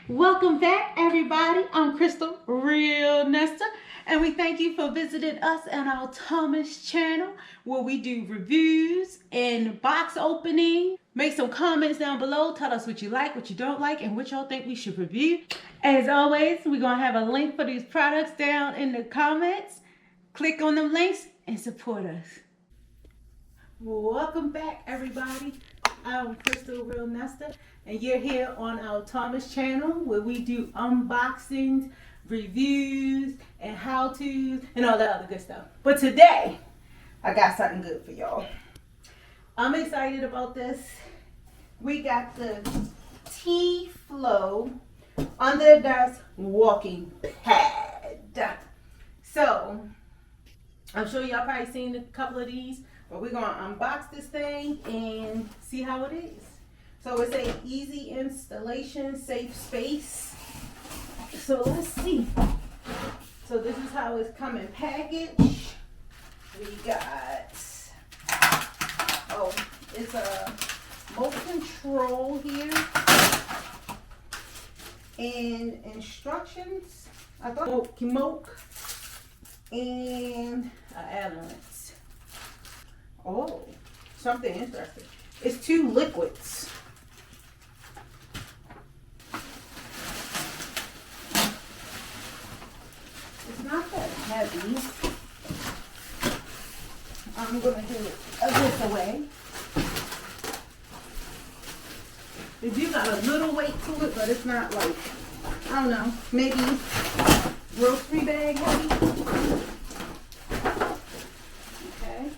Welcome back, everybody. I'm Crystal Real Nesta, and we thank you for visiting us on our Thomas channel, where we do reviews and box opening. Make some comments down below. Tell us what you like, what you don't like, and what y'all think we should review. As always, we're gonna have a link for these products down in the comments. Click on them links and support us. Welcome back, everybody. I'm Crystal Real Nesta, and you're here on our Thomas channel, where we do unboxings, reviews, and how-tos, and all that other good stuff. But today, I got something good for y'all. I'm excited about this. We got the TreaFlow under the desk walking pad. So, I'm sure y'all probably seen a couple of these, but we're gonna unbox this thing and see how it is. So it's a easy installation, safe space. So let's see. So this is how it's coming packaged. We got, it's a remote control here. And instructions. I thought smoke and ailments. Oh, something interesting. It's 2 liquids. It's not that heavy. I'm gonna do this away. They do got a little weight to it, but it's not like, I don't know, maybe grocery bag heavy. Okay,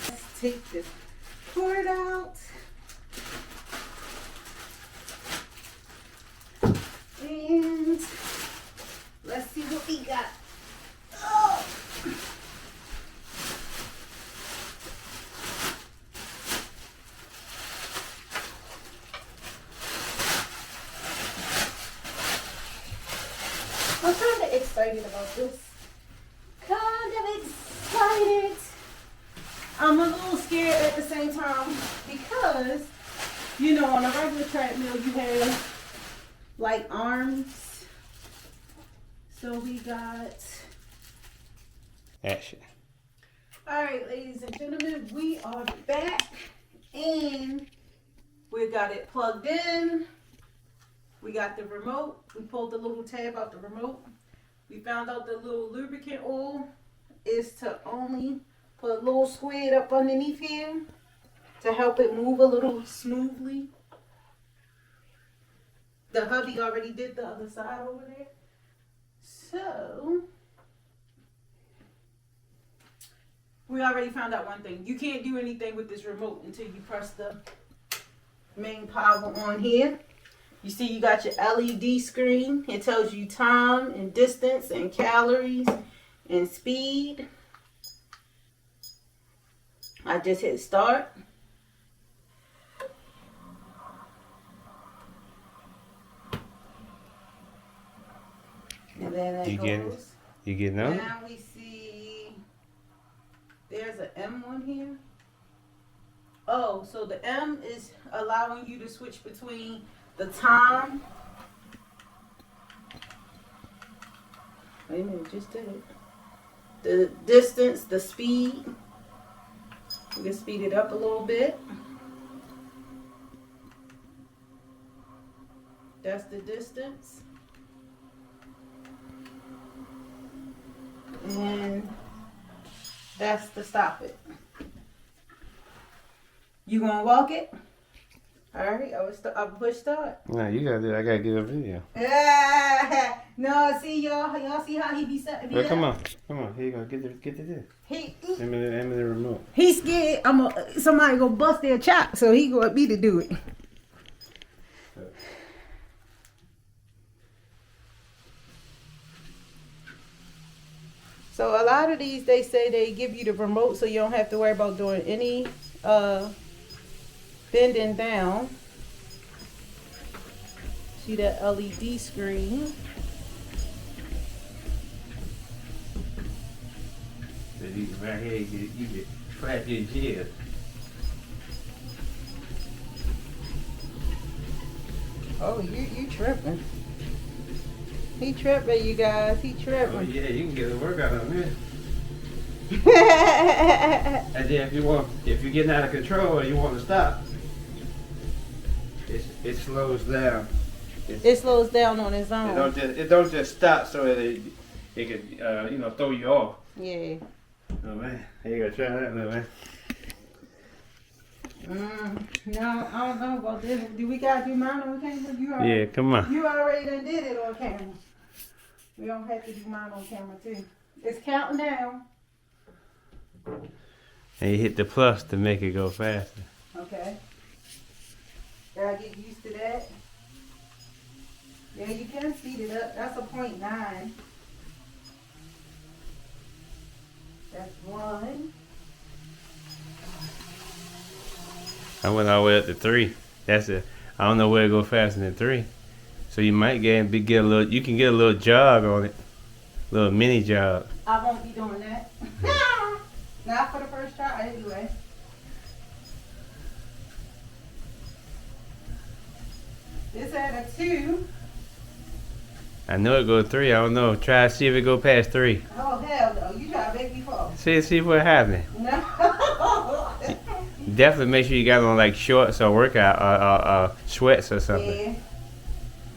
let's take this cord out. And let's see what we got. Oh. I'm kind of excited about this. Kind of excited. I'm a little scared at the same time because, you know, on a regular treadmill you have like arms. So we got action. Alright, ladies and gentlemen, we are back and we got it plugged in. We got the remote. We pulled the little tab out the remote. We found out the little lubricant oil is to only put a little squid up underneath here to help it move a little smoothly. The hubby already did the other side over there. So, we already found out one thing. You can't do anything with this remote until you press the main power on here. You see you got your LED screen. It tells you time and distance and calories and speed. I just hit start. And then that goes. You get no? Now we see there's an M on here. Oh, so the M is allowing you to switch between the time. Wait a minute, just did it. The distance, the speed. We can speed it up a little bit. That's the distance. And that's to stop it. You gonna walk it? Alright, I'll push start. No, you gotta do it. I gotta get a video. No, see y'all see how he be setting me up? Come on, here you go. Get to this. Hand me the remote. He's scared somebody gonna bust their chop, so he want me to do it. So a lot of these, they say they give you the remote so you don't have to worry about doing any bending down. See that LED screen. So these right here, you get flap your jib. Oh, you tripping. He tripping, you guys. He Oh tripping. yeah, you can get a workout on this. And then if you're getting out of control and you want to stop, it slows down. It slows down on its own. It don't just stop so that it could throw you off. Yeah. Oh man, you gotta try that, little man. No, I don't know about this. Do we gotta do mine on camera? Yeah, come on. You already done did it on camera. We don't have to do mine on camera too. It's counting down. And you hit the plus to make it go faster. Okay. Gotta get used to that. Yeah, you can speed it up. That's a 0.9. That's 1. I went all the way up to 3. That's it. I don't know where to go faster than 3. So you might get a little. You can get a little jog on it, little mini jog. I won't be doing that. Not for the first try, anyway. It's at a 2. I know it go 3. I don't know. Try to see if it go past 3. Oh hell no! You try to make me fall. See what happens. No. Definitely make sure you got on like shorts or workout sweats or something. Yeah.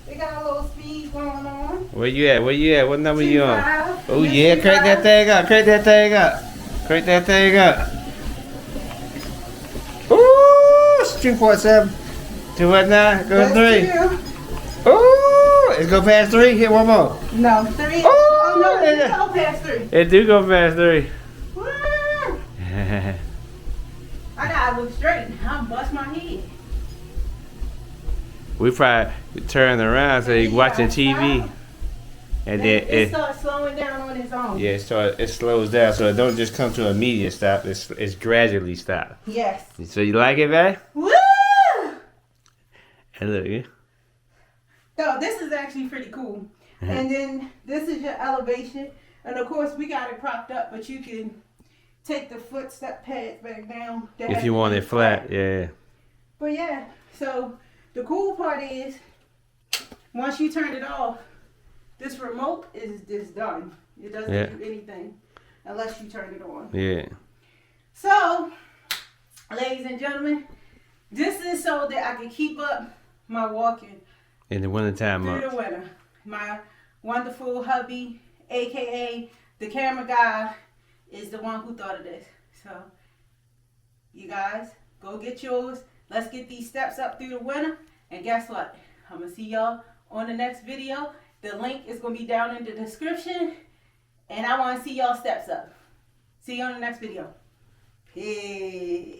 They got a little speed going on. Where you at? What number you on? 2.5. Oh yeah, crank that thing up. Crank that thing up. Crank that thing up. Ooh, it's 2.7. 2.9. Go to 3. Ooh, it's go past 3. Hit one more. No, 3. Ooh, Oh no, it yeah. didn't go past 3. It do go past 3. Woo! I gotta look straight. I'm bust my head. We probably turn around so you watching TV, and then It starts slowing down on its own. yeah, so it slows down, so it don't just come to an immediate stop. It's gradually stop. Yes. So you like it, man? Woo! And look, yeah. So this is actually pretty cool. And then this is your elevation, and of course we got it propped up, but you can take the footstep pads back down. If you want it flat, yeah. But yeah, so the cool part is once you turn it off, this remote is just done. It doesn't do anything unless you turn it on. Yeah. So, ladies and gentlemen, this is so that I can keep up my walking In the wintertime through months. the winter. My wonderful hubby, aka the camera guy, is the one who thought of this. So, you guys, go get yours. Let's get these steps up through the winter. And guess what? I'm going to see y'all on the next video. The link is going to be down in the description. And I want to see y'all steps up. See you on the next video. Peace.